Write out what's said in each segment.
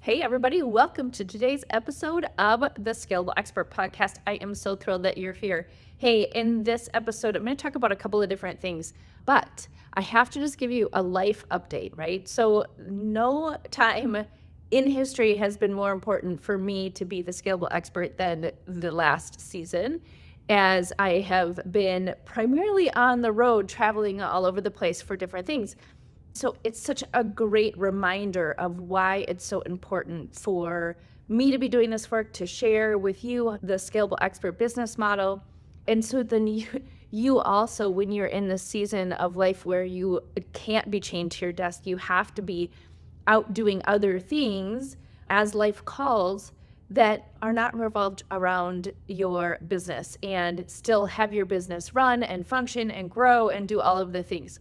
Hey, everybody, welcome to today's episode of the Scalable Expert Podcast. I am so thrilled that you're here. Hey, in this episode, I'm going to talk about a couple of different things, but I have to just give you a life update, right? So, no time in history has been more important for me to be the Scalable Expert than the last season, as I have been primarily on the road traveling all over the place for different things. So it's such a great reminder of why it's so important for me to be doing this work, to share with you the Scalable Expert Business Model. And so then you also, when you're in this season of life where you can't be chained to your desk, you have to be out doing other things as life calls that are not revolved around your business, and still have your business run and function and grow and do all of the things.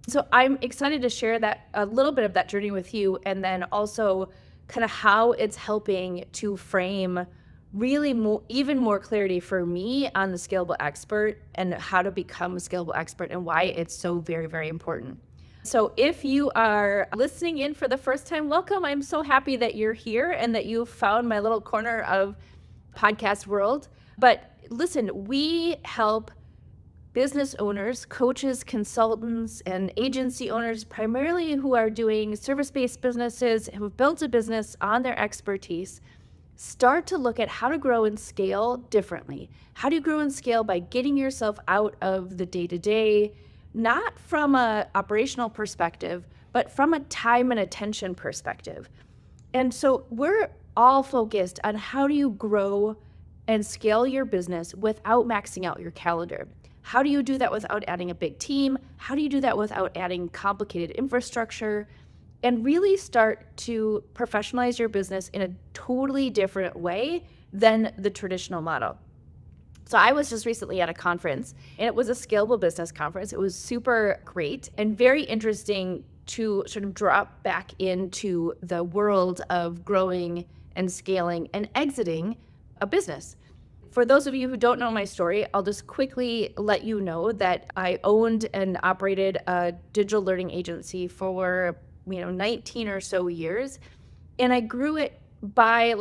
So I'm excited to share that, a little bit of that journey with you, and then also kind of how it's helping to frame really even more clarity for me on the Scalable Expert and how to become a Scalable Expert and why it's so very, very important. So if you are listening in for the first time, welcome. I'm so happy that you're here and that you found my little corner of podcast world. But listen, we help business owners, coaches, consultants, and agency owners, primarily who are doing service-based businesses, who have built a business on their expertise, start to look at how to grow and scale differently. How do you grow and scale? By getting yourself out of the day-to-day, not from an operational perspective, but from a time and attention perspective. And so we're all focused on how do you grow and scale your business without maxing out your calendar. How do you do that without adding a big team? How do you do that without adding complicated infrastructure? And really start to professionalize your business in a totally different way than the traditional model. So I was just recently at a conference, and it was a scalable business conference. It was super great and very interesting to sort of drop back into the world of growing and scaling and exiting a business. For those of you who don't know my story, I'll just quickly let you know that I owned and operated a digital learning agency for 19 or so years, and I grew it by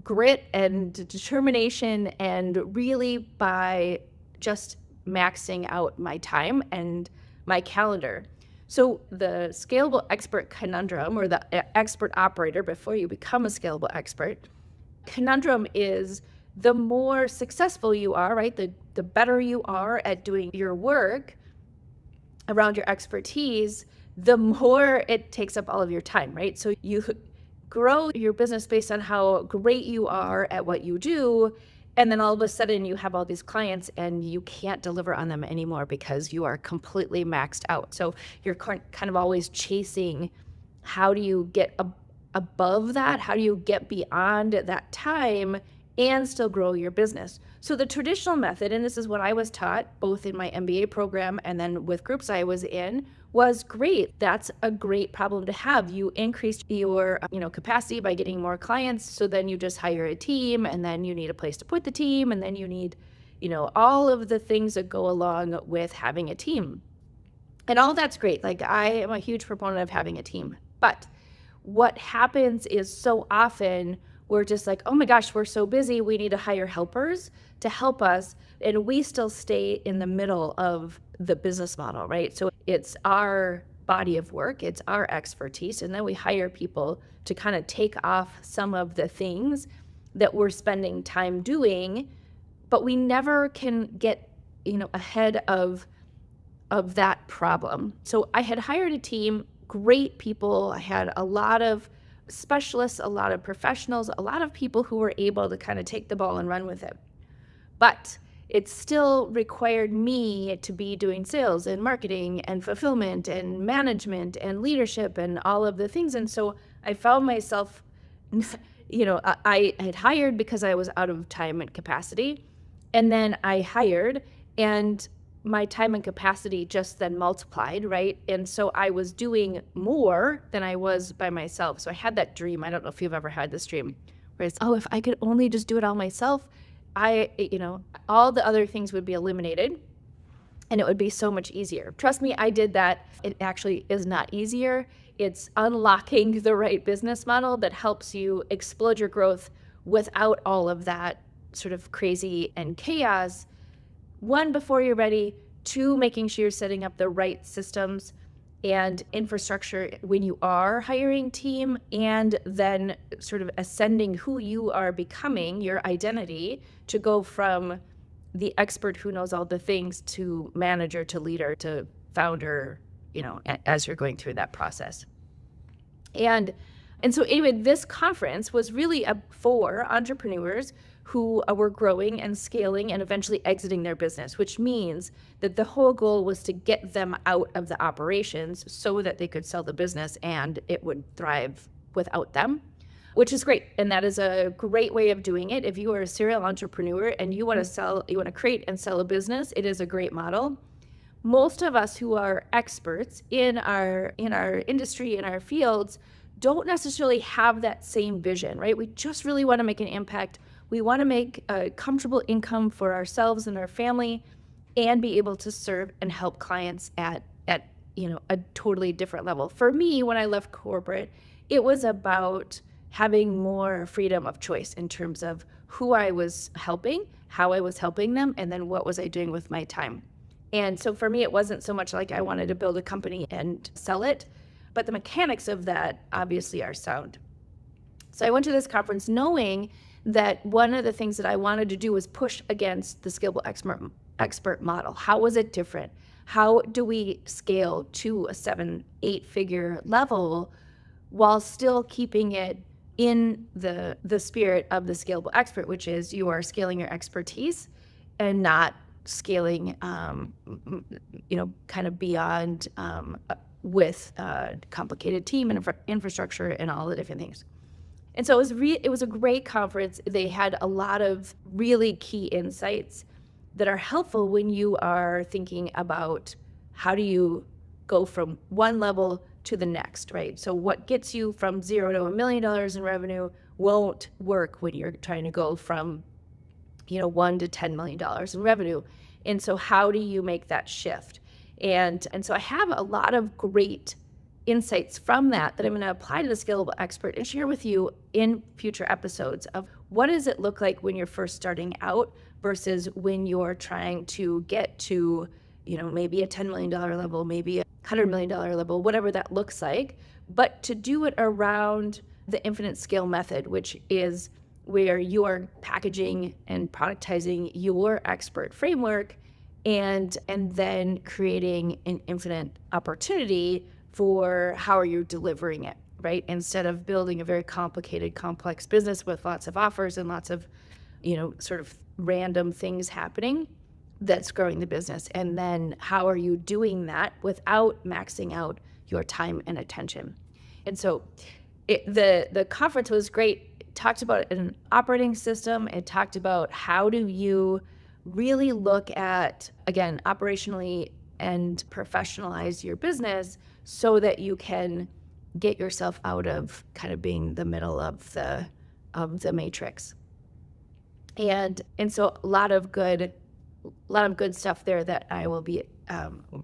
grit and determination, and really by just maxing out my time and my calendar. So the scalable expert conundrum, or the expert operator before you become a scalable expert conundrum, is the more successful you are, right? The better you are at doing your work around your expertise, the more it takes up all of your time, right? So you grow your business based on how great you are at what you do, and then all of a sudden you have all these clients and you can't deliver on them anymore because you are completely maxed out. So you're kind of always chasing, how do you get above that? How do you get beyond that time and still grow your business? So the traditional method, and this is what I was taught both in my MBA program and then with groups I was in, was great. That's a great problem to have. You increased your capacity by getting more clients, so then you just hire a team, and then you need a place to put the team, and then you need all of the things that go along with having a team. And all that's great. Like, I am a huge proponent of having a team. But what happens is, so often we're just like, oh my gosh, we're so busy, we need to hire helpers to help us. And we still stay in the middle of the business model, right? So it's our body of work, it's our expertise, and then we hire people to kind of take off some of the things that we're spending time doing, but we never can get ahead of that problem. So I had hired a team, great people. I had a lot of specialists, a lot of professionals, a lot of people who were able to kind of take the ball and run with it. But it still required me to be doing sales and marketing and fulfillment and management and leadership and all of the things. And so I found myself, I had hired because I was out of time and capacity. And then I hired, and my time and capacity just then multiplied, right? And so I was doing more than I was by myself. So I had that dream. I don't know if you've ever had this dream where it's, if I could only just do it all myself, all the other things would be eliminated. and it would be so much easier. Trust me, I did that. It actually is not easier. It's unlocking the right business model that helps you explode your growth without all of that sort of crazy and chaos. One, before you're ready. Two, making sure you're setting up the right systems and infrastructure when you are hiring team, and then sort of ascending who you are becoming, your identity, to go from the expert who knows all the things to manager to leader to founder, as you're going through that process. And so anyway, this conference was really for entrepreneurs who were growing and scaling and eventually exiting their business, which means that the whole goal was to get them out of the operations so that they could sell the business and it would thrive without them, which is great. And that is a great way of doing it. If you are a serial entrepreneur and you want to create and sell a business, it is a great model. Most of us who are experts in our industry, in our fields, don't necessarily have that same vision, right? We just really want to make an impact. We want to make a comfortable income for ourselves and our family and be able to serve and help clients at a totally different level. For me, when I left corporate, it was about having more freedom of choice in terms of who I was helping, how I was helping them, and then what was I doing with my time. And so for me, it wasn't so much like I wanted to build a company and sell it, but the mechanics of that obviously are sound. So I went to this conference knowing that one of the things that I wanted to do was push against the Scalable Expert model. How was it different? How do we scale to a 7-8 figure level while still keeping it in the spirit of the Scalable Expert, which is you are scaling your expertise and not scaling, kind of beyond with complicated team and infrastructure and all the different things. And so it was a great conference. They had a lot of really key insights that are helpful when you are thinking about how do you go from one level to the next, right? So what gets you from $0 to $1 million in revenue won't work when you're trying to go from $1 to $10 million in revenue. And so how do you make that shift? And so I have a lot of great insights from that I'm going to apply to the Scalable Expert and share with you in future episodes of what does it look like when you're first starting out versus when you're trying to get to, maybe a $10 million level, maybe a $100 million level, whatever that looks like, but to do it around the infinite scale method, which is where you are packaging and productizing your expert framework and then creating an infinite opportunity for how are you delivering it, right? Instead of building a very complicated, complex business with lots of offers and lots of, sort of random things happening that's growing the business. And then how are you doing that without maxing out your time and attention? And so the conference was great. It talked about an operating system. It talked about how do you really look at, again, operationally and professionalize your business so that you can get yourself out of kind of being the middle of the matrix. And so a lot of good stuff there that I will be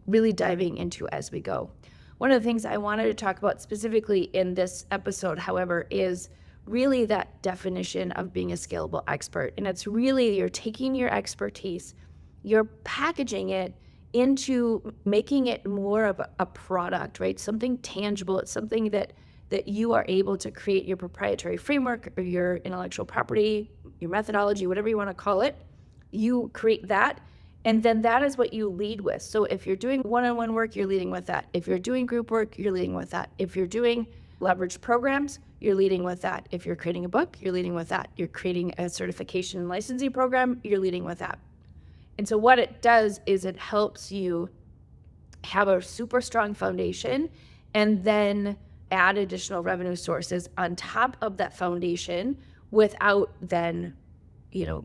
really diving into as we go. One of the things I wanted to talk about specifically in this episode, however, is really that definition of being a scalable expert. And it's really you're taking your expertise, you're packaging it into making it more of a product, right? Something tangible. It's something that you are able to create your proprietary framework or your intellectual property, your methodology, whatever you want to call it. You create that, and then that is what you lead with. So if you're doing one-on-one work, you're leading with that. If you're doing group work, you're leading with that. If you're doing leverage programs, you're leading with that. If you're creating a book, you're leading with that. You're creating a certification and licensing program, you're leading with that. And so what it does is it helps you have a super strong foundation and then add additional revenue sources on top of that foundation without then,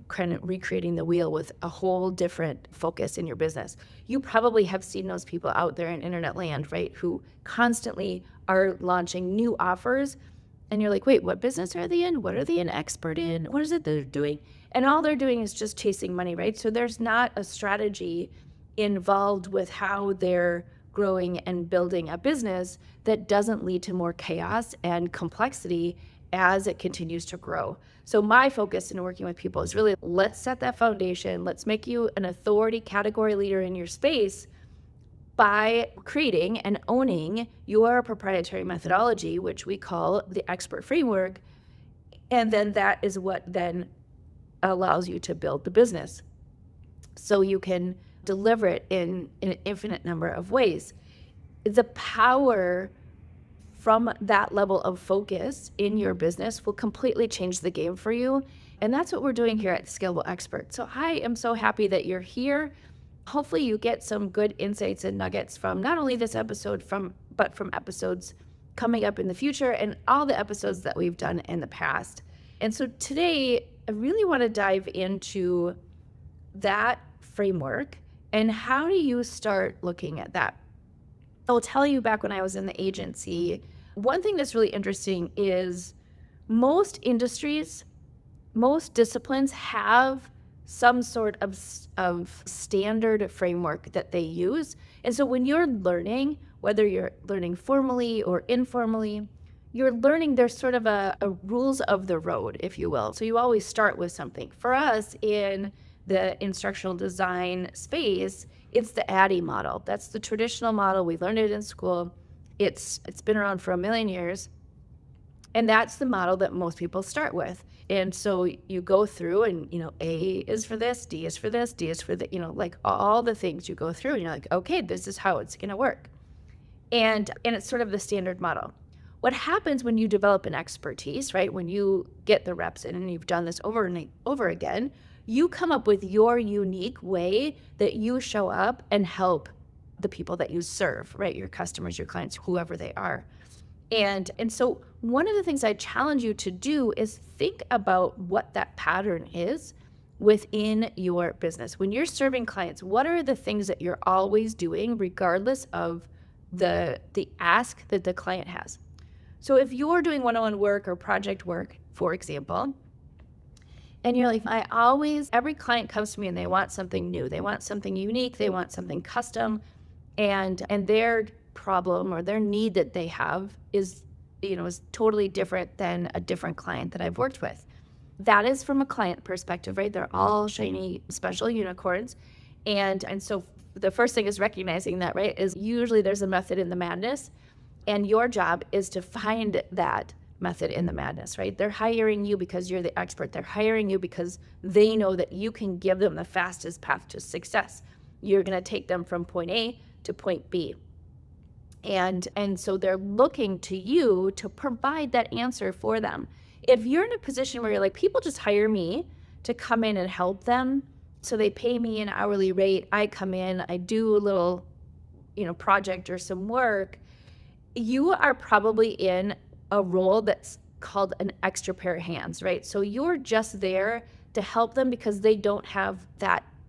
kind of recreating the wheel with a whole different focus in your business. You probably have seen those people out there in internet land, right, who constantly are launching new offers. And you're like, wait, what business are they in? What are they an expert in? What is it they're doing? And all they're doing is just chasing money, right? So there's not a strategy involved with how they're growing and building a business that doesn't lead to more chaos and complexity as it continues to grow. So my focus in working with people is really, let's set that foundation. Let's make you an authority category leader in your space by creating and owning your proprietary methodology, which we call the expert framework. And then that is what then allows you to build the business. So you can deliver it in an infinite number of ways. The power from that level of focus in your business will completely change the game for you. And that's what we're doing here at Scalable Expert. So I am so happy that you're here. Hopefully you get some good insights and nuggets from not only this episode, but from episodes coming up in the future and all the episodes that we've done in the past. And so today, I really want to dive into that framework and how do you start looking at that? I'll tell you, back when I was in the agency, one thing that's really interesting is most industries, most disciplines have some sort of standard framework that they use. And so when you're learning, whether you're learning formally or informally, you're learning there's sort of a rules of the road, if you will. So you always start with something. For us in the instructional design space, it's the ADDIE model. That's the traditional model. We learned it in school. It's been around for a million years. And that's the model that most people start with. And so you go through and, A is for this, D is for this, D is for the, like all the things you go through and you're like, okay, this is how it's going to work. And it's sort of the standard model. What happens when you develop an expertise, right? When you get the reps in and you've done this over and over again, you come up with your unique way that you show up and help the people that you serve, right? Your customers, your clients, whoever they are. And so one of the things I challenge you to do is think about what that pattern is within your business. When you're serving clients, what are the things that you're always doing regardless of the ask that the client has? So if you're doing one-on-one work or project work, for example, and you're like, every client comes to me and they want something new. They want something unique. They want something custom. And their problem or their need that they have is totally different than a different client that I've worked with. That is from a client perspective, right? They're all shiny, special unicorns. And so the first thing is recognizing that, right? Is usually there's a method in the madness. And your job is to find that method in the madness, right? They're hiring you because you're the expert. They're hiring you because they know that you can give them the fastest path to success. You're going to take them from point A to point B. And so they're looking to you to provide that answer for them. If you're in a position where you're like, people just hire me to come in and help them, so they pay me an hourly rate, I come in, I do a little, project or some work, you are probably in a role that's called an extra pair of hands, right? So you're just there to help them because they don't have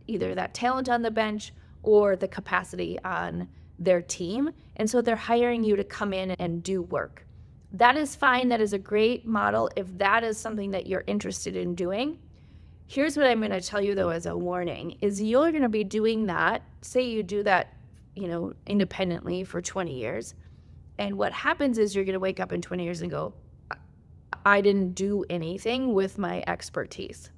either that talent on the bench or the capacity on their team. And so they're hiring you to come in and do work. That is fine. That is a great model if that is something that you're interested in doing. Here's what I'm going to tell you, though, as a warning, is you're going to be doing that. Say you do that, independently for 20 years. And what happens is you're going to wake up in 20 years and go, I didn't do anything with my expertise.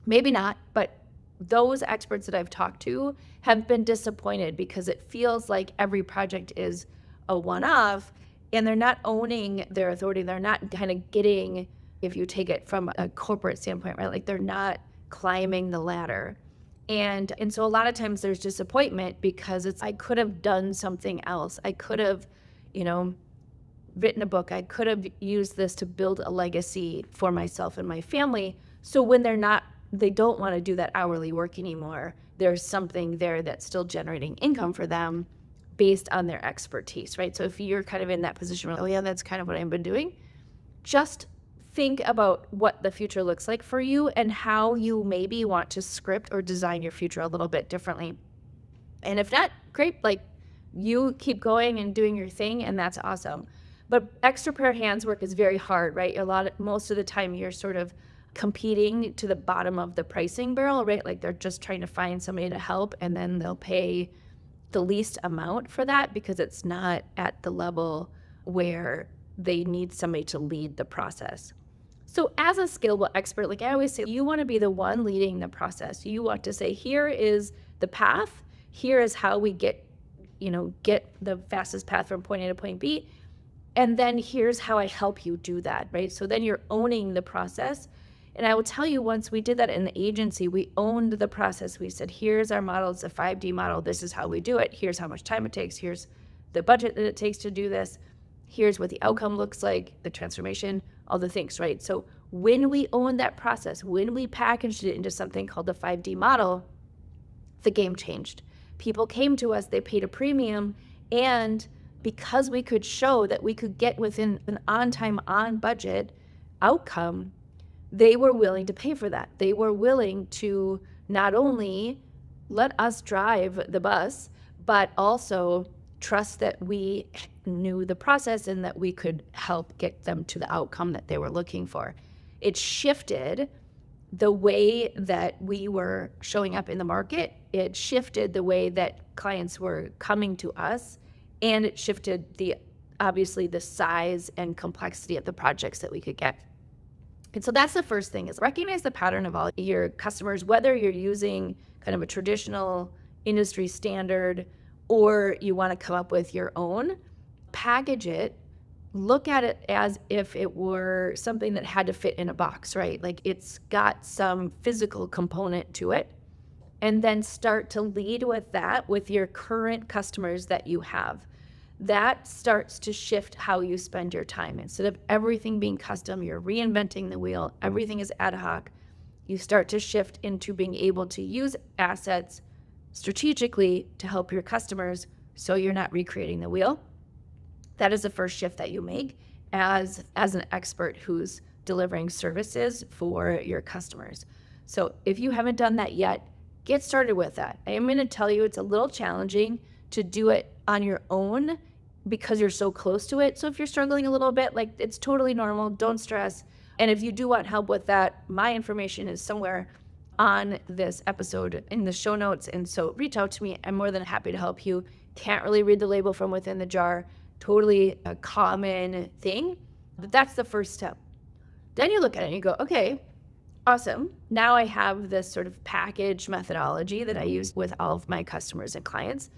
Maybe not, but those experts that I've talked to have been disappointed because it feels like every project is a one-off and they're not owning their authority. They're not kind of getting, if you take it from a corporate standpoint, right? Like they're not climbing the ladder. And so a lot of times there's disappointment because I could have done something else. I could have, written a book. I could have used this to build a legacy for myself and my family. So when they don't want to do that hourly work anymore, there's something there that's still generating income for them based on their expertise, right? So if you're kind of in that position where, oh yeah, that's kind of what I've been doing, just think about what the future looks like for you and how you maybe want to script or design your future a little bit differently. And if not, great, like you keep going and doing your thing, and that's awesome. But extra pair of hands work is very hard, right? Most of the time you're sort of competing to the bottom of the pricing barrel, right? Like they're just trying to find somebody to help, and then they'll pay the least amount for that because it's not at the level where they need somebody to lead the process. So as a scalable expert, like I always say, you want to be the one leading the process. You want to say, here is the path. Here is how we get the fastest path from point A to point B. And then here's how I help you do that, right? So then you're owning the process. And I will tell you, once we did that in the agency, we owned the process. We said, here's our model. It's a 5D model. This is how we do it. Here's how much time it takes. Here's the budget that it takes to do this. Here's what the outcome looks like, the transformation, all the things, right? So when we owned that process, when we packaged it into something called the 5D model, the game changed. People came to us, they paid a premium, and because we could show that we could get within an on-time, on-budget outcome, they were willing to pay for that. They were willing to not only let us drive the bus, but also trust that we knew the process and that we could help get them to the outcome that they were looking for. It shifted the way that we were showing up in the market. It shifted the way that clients were coming to us, and it shifted obviously the size and complexity of the projects that we could get. And so that's the first thing, is recognize the pattern of all your customers, whether you're using kind of a traditional industry standard or you want to come up with your own. Package it, look at it as if it were something that had to fit in a box, right? Like it's got some physical component to it. And then start to lead with that with your current customers that you have. That starts to shift how you spend your time. Instead of everything being custom, you're reinventing the wheel, everything is ad hoc. You start to shift into being able to use assets strategically to help your customers so you're not recreating the wheel. That is the first shift that you make as an expert who's delivering services for your customers. So if you haven't done that yet, get started with that. I am going to tell you it's a little challenging to do it on your own because you're so close to it. So if you're struggling a little bit, like it's totally normal. Don't stress. And if you do want help with that, my information is somewhere on this episode in the show notes. And so reach out to me. I'm more than happy to help you. Can't really read the label from within the jar. Totally a common thing. But that's the first step. Then you look at it and you go, okay, awesome. Now I have this sort of package methodology that I use with all of my customers and clients.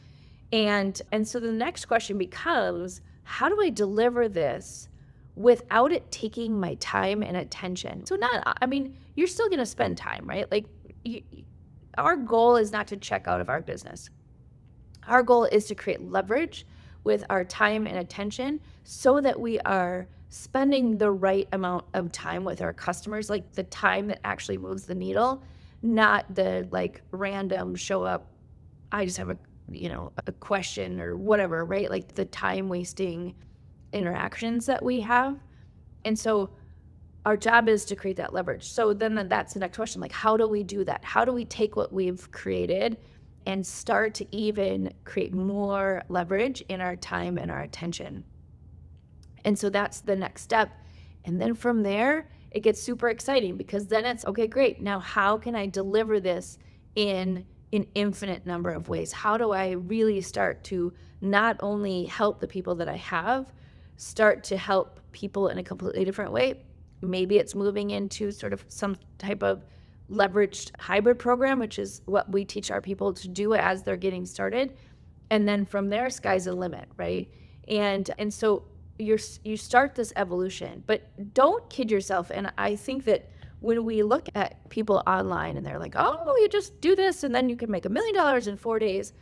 And so the next question becomes, how do I deliver this without it taking my time and attention? So you're still going to spend time, right? Like our goal is not to check out of our business. Our goal is to create leverage with our time and attention so that we are spending the right amount of time with our customers, like the time that actually moves the needle, not the like random show up, I just have a question or whatever, right? Like the time wasting interactions that we have. And so our job is to create that leverage. So then that's the next question. Like, how do we do that? How do we take what we've created and start to even create more leverage in our time and our attention? And so that's the next step. And then from there, it gets super exciting because then it's, okay, great. Now, how can I deliver this in an infinite number of ways? How do I really start to not only help the people that I have, start to help people in a completely different way? Maybe it's moving into sort of some type of leveraged hybrid program, which is what we teach our people to do as they're getting started. And then from there, sky's the limit, right? And so you start this evolution, but don't kid yourself. And I think that when we look at people online and they're like, oh, you just do this and then you can make $1 million in 4 days,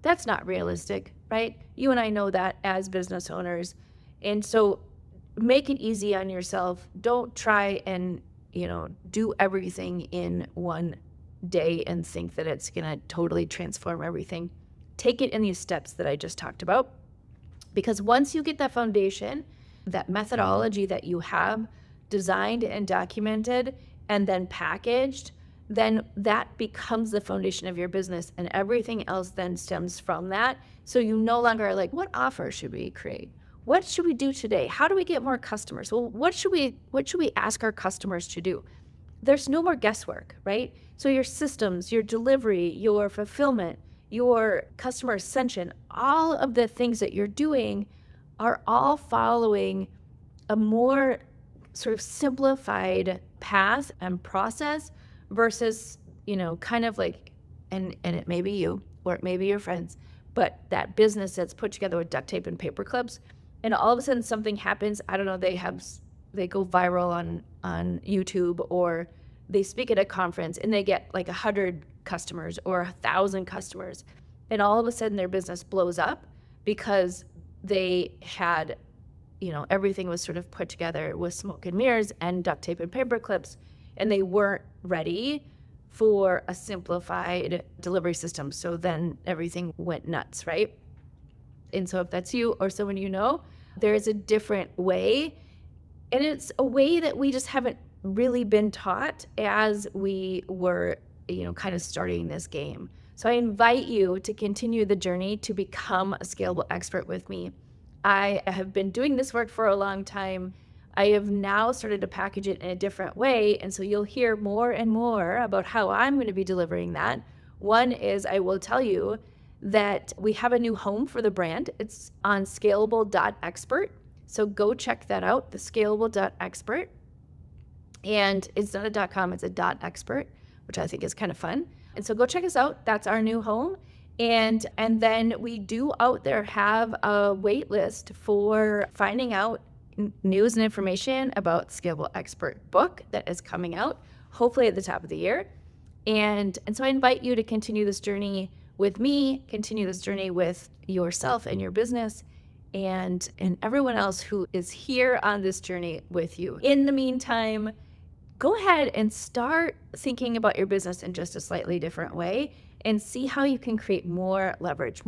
that's not realistic, right? You and I know that as business owners. And so make it easy on yourself. Don't try and, do everything in one day and think that it's going to totally transform everything. Take it in these steps that I just talked about. Because once you get that foundation, that methodology that you have designed and documented and then packaged, then that becomes the foundation of your business, and everything else then stems from that. So you no longer are like, what offer should we create? What should we do today? How do we get more customers? Well, what should we ask our customers to do? there's no more guesswork, right? So your systems, your delivery, your fulfillment, your customer ascension, all of the things that you're doing are all following a more sort of simplified path and process versus, kind of like, and it may be you or it may be your friends, but that business that's put together with duct tape and paper clips, and all of a sudden something happens. I don't know, they go viral on YouTube, or they speak at a conference and they get like 100 customers or 1,000 customers, and all of a sudden their business blows up because they had, everything was sort of put together with smoke and mirrors and duct tape and paper clips, and they weren't ready for a simplified delivery system. So then everything went nuts, right? And so if that's you or someone there is a different way. And it's a way that we just haven't really been taught as we were, kind of starting this game. So I invite you to continue the journey to become a scalable expert with me. I have been doing this work for a long time. I have now started to package it in a different way. And so you'll hear more and more about how I'm going to be delivering that. One is, I will tell you that we have a new home for the brand. It's on scalable.expert. So go check that out, the scalable.expert. And it's not a .com, it's a .expert, which I think is kind of fun. And so go check us out. That's our new home. And then we do out there have a wait list for finding out news and information about Scalable Expert book that is coming out, hopefully at the top of the year. And so I invite you to continue this journey with me, continue this journey with yourself and your business, and everyone else who is here on this journey with you. In the meantime, go ahead and start thinking about your business in just a slightly different way and see how you can create more leverage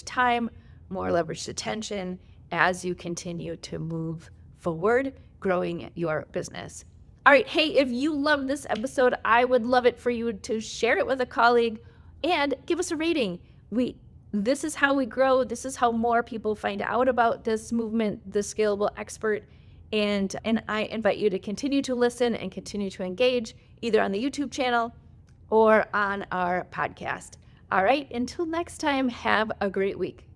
time, more leveraged attention as you continue to move forward, growing your business. All right, hey, if you love this episode, I would love it for you to share it with a colleague and give us a rating. This is how we grow. This is how more people find out about this movement, the Scalable Expert. And I invite you to continue to listen and continue to engage either on the YouTube channel or on our podcast. All right, until next time, have a great week.